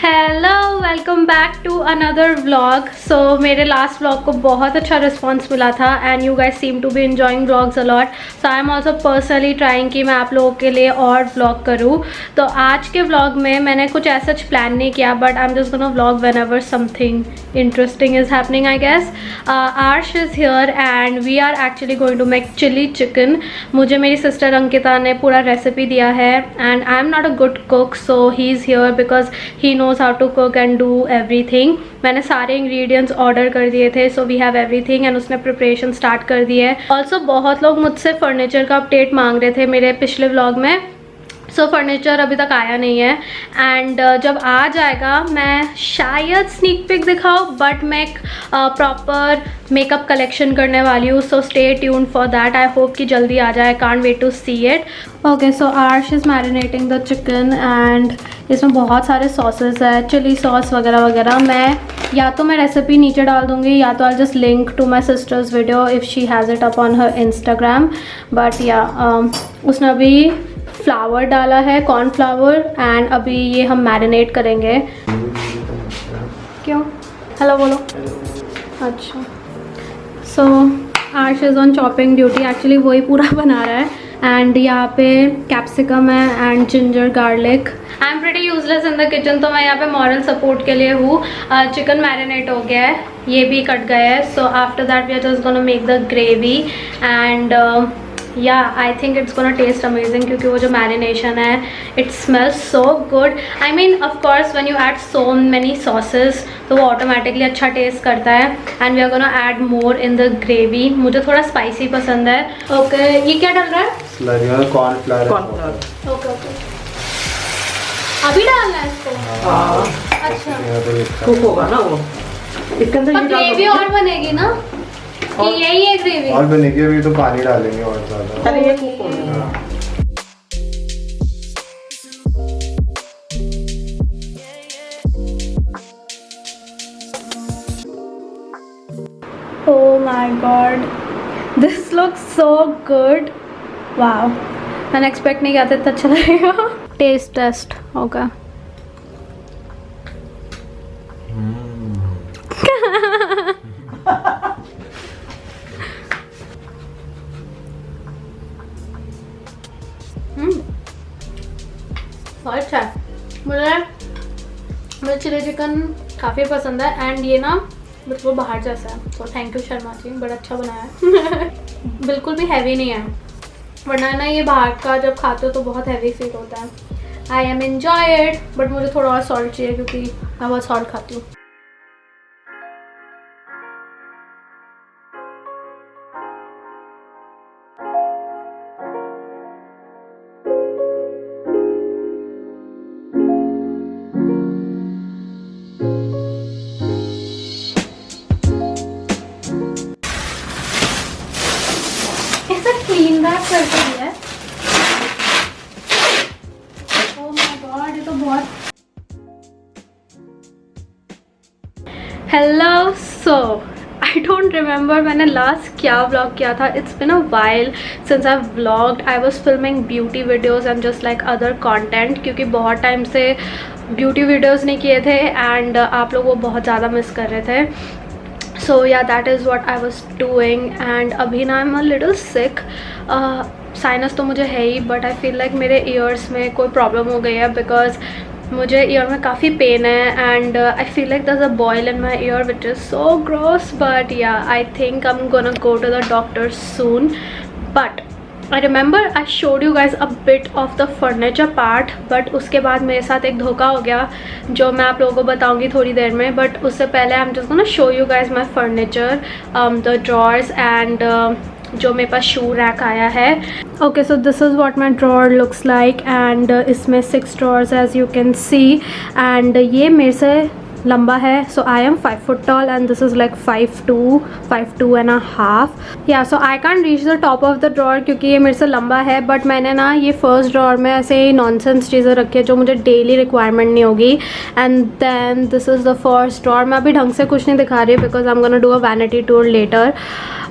Hello, welcome back to another vlog. So मेरे last vlog को बहुत अच्छा रिस्पॉन्स मिला था and you guys seem to be enjoying vlogs a lot. So I am also personally trying कि मैं आप लोगों के लिए और व्लॉग करूँ। तो आज के व्लॉग में मैंने कुछ ऐसा प्लान नहीं किया, but I am just gonna vlog whenever something interesting is happening I guess. Arsh is here and we are actually going to make chilli chicken. मुझे मेरी सिस्टर अंकिता ने पूरा रेसिपी दिया है and I am not a good cook, so he is here because he knows how to cook and do everything। मैंने सारे ingredients order कर दिए थे, so we have everything and उसने प्रिपरेशन स्टार्ट कर दी है। ऑल्सो बहुत लोग मुझसे फर्नीचर का अपडेट मांग रहे थे मेरे पिछले व्लॉग में। सो फर्नीचर अभी तक आया नहीं है एंड जब आ जाएगा मैं शायद स्नीक पिक दिखाऊँ, बट मैं एक प्रॉपर मेकअप कलेक्शन करने वाली हूँ। So stay tuned for that. I hope कि जल्दी आ जाए। Can't wait to see it. Okay, so Arsh is marinating the chicken and इसमें बहुत सारे सॉसेस है, चिली सॉस वगैरह वगैरह। मैं रेसिपी नीचे डाल दूँगी या तो I just link to my sister's video if she has it up on her Instagram. But या उसने अभी फ्लावर डाला है, कॉर्नफ्लावर, एंड अभी ये हम मैरिनेट करेंगे। क्यों? हेलो बोलो। अच्छा, so Arsh is on chopping duty. Actually वही पूरा बना रहा है एंड यहाँ पे कैप्सिकम है and ginger garlic. I am pretty useless in the kitchen, तो मैं यहाँ पे मॉरल सपोर्ट के लिए हूँ। चिकन मैरिनेट हो गया है, ये भी कट गया है। So after that we are just gonna make the gravy and yeah I think it's gonna taste amazing क्योंकि वो जो मैरिनेशन है it smells so good. I mean of course when you add so many sauces तो वो automatically अच्छा taste करता है and we are gonna add more in the gravy. मुझे थोड़ा स्पाइसी पसंद है। ओके, ये क्या डल रहा है? कॉर्नफ्लावर। ओके ओके, अभी डालना है इसको? अच्छा, कुक होगा ना वो इसके अंदर। पर ग्रेवी और बनेगी ना कि यही है ग्रेवी? और बनेगी, अभी तो पानी डालेंगे और ज़्यादा। अरे ये कुक होगा। Oh my god, this looks so good. Wow, मैंने एक्सपेक्ट नहीं किया था इतना अच्छा लगेगा। टेस्ट टेस्ट होगा। बहुत अच्छा है। मुझे चिली चिकन काफ़ी पसंद है एंड ये ना बिल्कुल बाहर जैसा है। तो थैंक यू शर्मा जी, बड़ा अच्छा बनाया है। बिल्कुल भी हैवी नहीं है, वरना ना ये बाहर का जब खाते हो तो बहुत हैवी फील होता है। I M enjoy it, but मुझे थोड़ा और सॉल्ट चाहिए क्योंकि मैं बहुत सॉल्ट खाती हूँ। क्लीन रैप करके दिया है। ओह माय गॉड, ये तो बहुत। Hello, so I don't remember मैंने लास्ट क्या व्लॉग किया था। It's been a while since I vlogged. I was filming beauty videos and just like other content, क्योंकि बहुत टाइम से ब्यूटी वीडियोस नहीं किए थे एंड आप लोग वो बहुत ज़्यादा मिस कर रहे थे। So yeah, that is what I was doing and अभी ना I'm a little sick। Sinus तो मुझे है ही, बट आई फील लाइक मेरे ईयर्स में कोई प्रॉब्लम हो गई है बिकॉज मुझे ईयर में काफ़ी पेन है and I feel like there's a boil in my ear which is so gross, but yeah, I think I'm gonna go to the doctor soon। But I remember I showed you guys a bit of the furniture part, but उसके बाद मेरे साथ एक धोखा हो गया जो मैं आप लोगों को बताऊंगी थोड़ी देर में। बट उससे पहले I'm just gonna show you guys my furniture, the drawers and जो मेरे पास शू रैक आया है। Okay, so this is what my drawer looks like and इसमें 6 drawers as you can see and ये मेरे से लंबा है। So I am 5 foot tall and this is like 5'2" and a half। Yeah so I can reach the top of the drawer क्योंकि ये मेरे से लंबा है, बट मैंने ना ये फर्स्ट ड्रॉर में ऐसे ही नॉनसेंस चीज़ें रखी है जो मुझे डेली रिक्वायरमेंट नहीं होगी। And then this is the first drawer. मैं अभी ढंग से कुछ नहीं दिखा रही because I am gonna do a vanity tour later.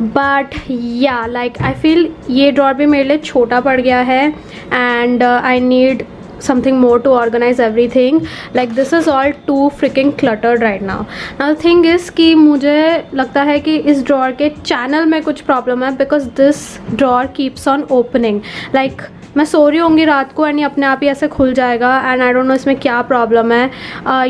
But yeah like I feel ये ड्रॉर भी मेरे लिए छोटा पड़ गया है and I need something more to organize everything. Like this is all too freaking cluttered right now. Now the thing is कि मुझे लगता है कि इस drawer के channel में कुछ problem है because this drawer keeps on opening. Like मैं सो रही होंगी रात को एंड ये अपने आप ही ऐसे खुल जाएगा एंड आई डोंट नो इसमें क्या प्रॉब्लम है.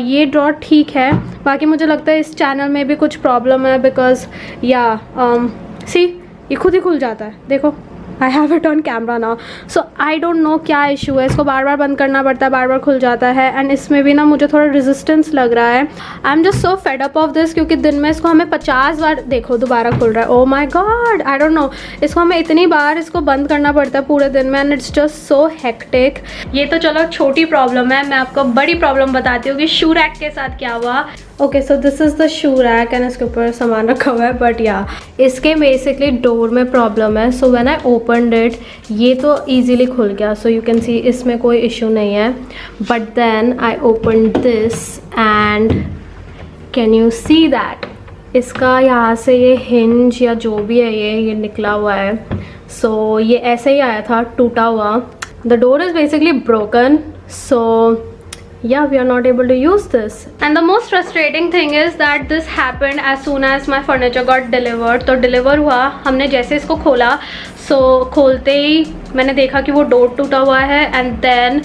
ये ड्रॉर ठीक है, बाकी मुझे लगता है इस चैनल में भी कुछ प्रॉब्लम है बिकॉज या सी ये खुद ही खुल जाता है. देखो I have it on camera now. So I don't know क्या इशू है. इसको बार बार बंद करना पड़ता है, बार बार खुल जाता है एंड इसमें भी ना मुझे थोड़ा रेजिस्टेंस लग रहा है. I am just so fed up of this क्योंकि दिन में इसको हमें 50 बार देखो दोबारा खुल रहा है. ओ माई गॉड, आई डोंट नो, इसको हमें इतनी बार इसको बंद करना पड़ता है पूरे दिन में and it's just so hectic. ये तो चलो छोटी प्रॉब्लम है, मैं आपको बड़ी प्रॉब्लम बताती हूँ कि शू रैक के साथ क्या हुआ. Okay so this is the shoe rack and इसके ऊपर सामान रखा हुआ है बट या इसके बेसिकली डोर में प्रॉब्लम है. So when I opened it ये तो ईजीली खुल गया. सो यू कैन सी इसमें कोई इशू नहीं है. But then I opened this and can you see that इसका यहाँ से ये हिंज या जो भी है ये निकला हुआ है. सो ये ऐसे ही आया था टूटा हुआ. The door is basically broken. So yeah, we are not able to use this. And the most frustrating thing is that this happened as soon as my furniture got delivered. तो deliver हुआ, हमने जैसे इसको खोला खोलते ही मैंने देखा कि वो डोर टूटा हुआ है एंड देन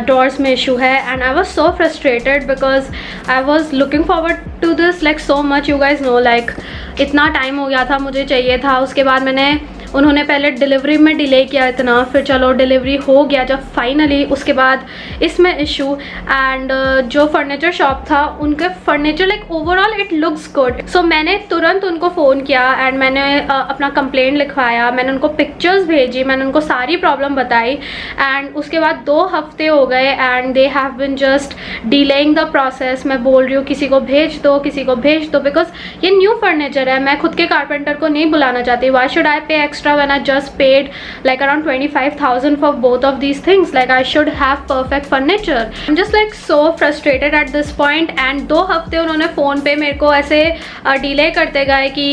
डोर्स में इशू है and I was so frustrated because I was looking forward to this like so much. You guys know like इतना टाइम हो गया था, मुझे चाहिए था. उसके बाद उन्होंने पहले डिलीवरी में डिले किया इतना, फिर चलो डिलीवरी हो गया जब फाइनली, उसके बाद इसमें इशू. एंड जो फर्नीचर शॉप था उनके furniture like overall it looks good. So मैंने तुरंत उनको फ़ोन किया एंड मैंने अपना कंप्लेंट लिखवाया, मैंने उनको पिक्चर्स भेजी, मैंने उनको सारी प्रॉब्लम बताई एंड उसके बाद 2 हफ्ते हो गए and they have been just delaying the process. मैं बोल रही हूँ किसी को भेज दो, किसी को भेज दो बिकॉज ये न्यू फर्नीचर है. मैं खुद के कारपेंटर को नहीं बुलाना चाहती. वाई शुड आई पे extra when I just paid like around 25,000 for both of these things? Like I should have perfect furniture. I'm just like so frustrated at this point and 2 हफ्ते उन्होंने phone पे मेरे को ऐसे delay करते गए कि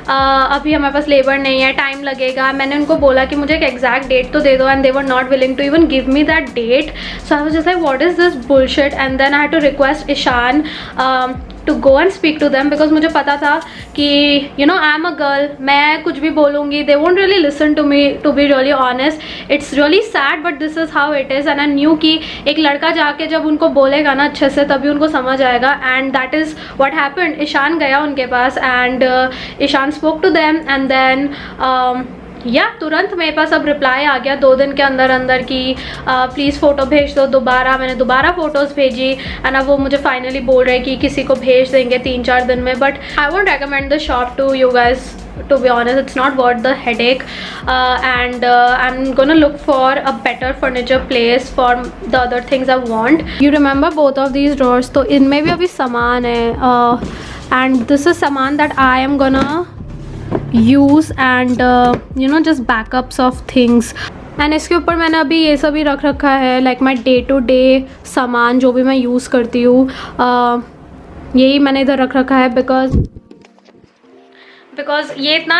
अभी हमारे पास लेबर नहीं है, टाइम लगेगा. मैंने उनको बोला कि मुझे एक एग्जैक्ट डेट तो दे दो and they were not willing to even give me that date. So I was just like what is this bullshit and then I had to request Ishaan to go and speak to them because मुझे पता था कि you know I am a girl, मैं कुछ भी बोलूँगी they won't really listen to me. To be really honest it's really sad but this is how it is and I knew कि एक लड़का जाके जब उनको बोलेगा ना अच्छे से तभी उनको समझ आएगा and that is what happened. Ishan गया उनके पास and Ishan spoke to them and then yeah तुरंत मेरे पास अब रिप्लाई आ गया 2 दिन के अंदर अंदर कि प्लीज़ फ़ोटो भेज दो दोबारा. मैंने दोबारा फ़ोटोज़ भेजी एंड अब वो मुझे फाइनली बोल रहे कि किसी को भेज देंगे 3-4 दिन में. But I won't recommend the shop to you guys. To be honest, it's not worth the headache and I'm gonna look for a better furniture place for the other things I want. You remember both of these drawers? तो इनमें भी अभी सामान है and this is सामान that I am gonna use and you know just backups of things. And इसके ऊपर मैंने अभी ये सब ही रख रखा है like my day to day सामान जो भी मैं यूज़ करती हूँ यही मैंने इधर रख रखा है बिकॉज ये इतना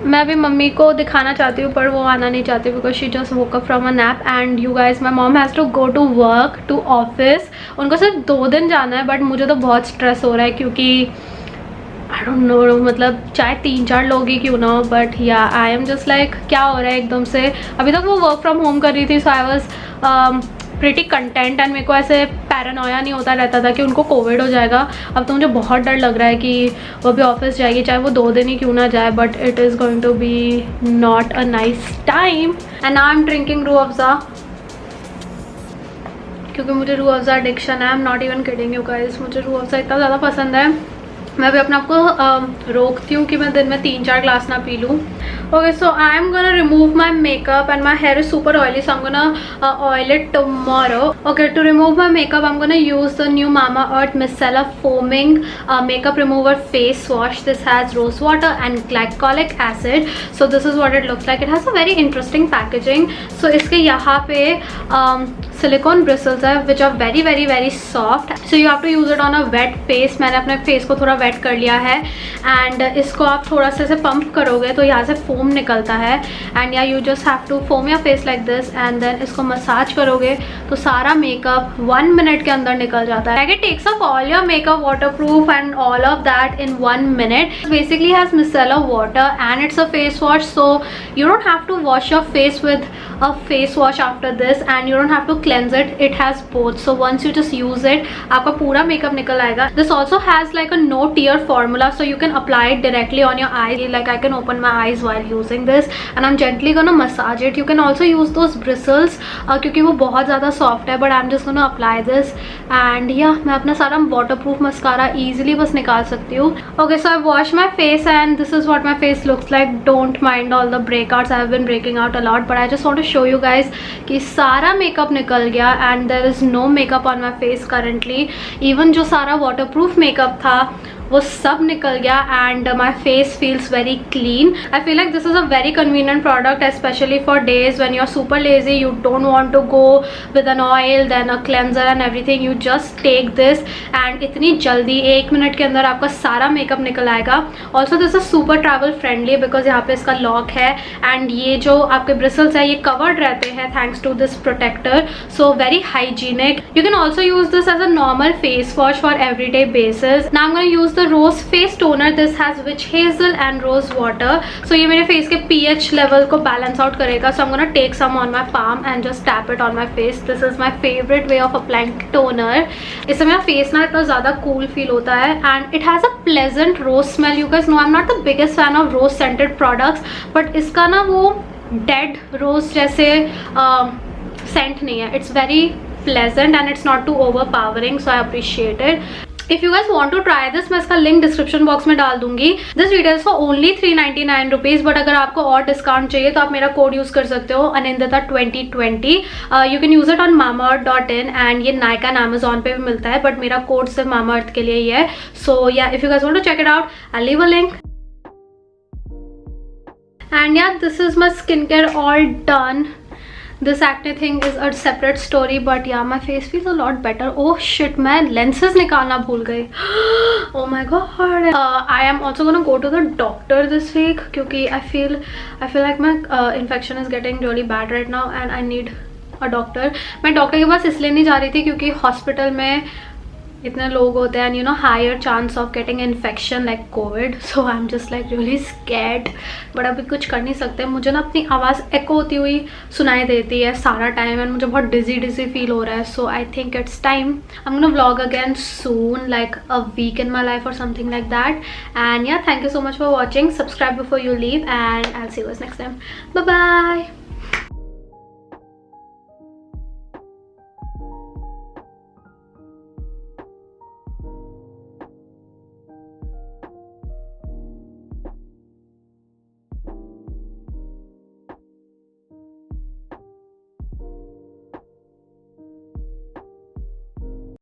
मैं अभी मम्मी को दिखाना चाहती हूँ पर वो आना नहीं चाहती because she just woke up from a nap and you guys my mom has to go to work to office. उनको सिर्फ 2 दिन जाना है बट मुझे तो बहुत स्ट्रेस हो रहा है क्योंकि आई डोंट नो मतलब चाहे 3-4 लोग ही क्यों ना हो बट या आई एम जस्ट लाइक क्या हो रहा है एकदम से. अभी तक वो वर्क फ्रॉम होम कर रही थी so I was pretty content and मेरे को ऐसे पैरानोया नहीं होता रहता था कि उनको कोविड हो जाएगा. अब तो मुझे बहुत डर लग रहा है कि वो भी ऑफिस जाएगी चाहे वो 2 दिन ही क्यों ना जाए but it is going to be not a nice time. And now I am drinking Rooh Afza क्योंकि मुझे रूह अफ़ज़ा एडिक्शन है. I am not even kidding you guys, मुझे रूह अफ़ज़ा इतना ज़्यादा पसंद है. मैं भी अपने आप को रोकती हूँ कि मैं दिन में 3-4 ग्लास ना पी लूँ. Okay, so I am gonna remove my makeup and my hair is super oily, so I'm gonna oil it tomorrow. Okay, to remove my makeup, I'm gonna use the new Mamaearth Micellar Foaming Makeup Remover Face Wash. This has rose water and glycolic acid. So this is what it looks like. It has a very interesting packaging. So इसके यहाँ पे silicone bristles है which are very soft. So you have to use it on a wet face. मैंने अपने face को थोड़ा wait कर लिया है एंड इसको आप थोड़ा सा से पंप करोगे तो यहाँ से फोम निकलता है and yeah you just have to foam your face like this and then इसको मसाज करोगे तो सारा मेकअप 1 मिनट के अंदर निकल जाता है. It takes off all your makeup waterproof and all of that in 1 minute. It basically has micellar water and it's a face wash, so you don't have to wash your face with a face wash after this and you don't have to cleanse it. It has both, so once you just use it आपका पूरा makeup निकल आएगा. This also has like a no tear formula, so you can apply it directly on your eyes. Like I can open my eyes while using this and I'm gently gonna massage it. You can also use those bristles क्योंकि वो बहुत ज़्यादा soft है, but I'm just gonna apply this and yeah, मैं अपना सारा waterproof mascara easily बस निकाल सकती हूँ. Okay, so I washed my face and this is what my face looks like. Don't mind all the breakouts. I have been breaking out a lot, but I just want to show you guys कि सारा makeup निकल गया and there is no makeup on my face currently. Even जो सारा waterproof makeup था वो सब निकल गया and my face feels very clean. I feel like this is a very convenient product, especially for days when you're super lazy, you don't want to go with an oil then a cleanser and everything. You just take this and इतनी जल्दी 1 minute के अंदर आपका सारा makeup निकल आएगा. Also this is super travel friendly because यहाँ पे इसका लॉक है and ये जो आपके ब्रिसल्स है ये covered रहते हैं thanks to this protector, so very hygienic. You can also use this as a normal face wash for everyday basis. Now I'm going to use the rose face toner. This has witch hazel and rose water, so ये मेरे face के pH level को balance out करेगा. So I'm gonna take some on my palm and just tap it on my face. This is my favorite way of applying toner. इससे मेरा face ना इतना ज़्यादा cool feel होता है and it has a pleasant rose smell. You guys know I'm not the biggest fan of rose scented products, but इसका ना वो dead rose जैसे scent नहीं है. It's very pleasant and it's not too overpowering, so I appreciate it. If you guys want to try this, मैं इसका link description box में डाल दूंगी. This video is for only 399 rupees, but अगर आपको और डिस्काउंट चाहिए तो आप मेरा कोड यूज कर सकते हो Anindita 2020. You can use it on mamaearth.in and ये Nykaa and Amazon पे भी मिलता है, but मेरा कोड सिर्फ Mamaearth के लिए ही है. So yeah, if you guys want to check it out, I'll leave a link. And yeah, this is my skincare all done. This acne thing is a separate story, but yeah, my face feels a lot better. Oh shit, मैं lenses निकालना भूल गई. Oh my god. I am also gonna go to the doctor this week क्योंकि I feel like my infection is getting really bad right now and I need a doctor. मैं doctor के पास इसलिए नहीं जा रही थी क्योंकि हॉस्पिटल में इतने लोग होते हैं and you know higher chance of getting infection like COVID, so I'm just like really scared, but अभी कुछ कर नहीं सकते. मुझे ना अपनी आवाज़ एको होती हुई सुनाई देती है सारा टाइम and मुझे बहुत डिजी फील हो रहा है. So I think it's time. I'm gonna vlog again soon, like a week in my life or something like that. And yeah, thank you so much for watching. Subscribe before you leave and I'll see you guys next time. Bye bye.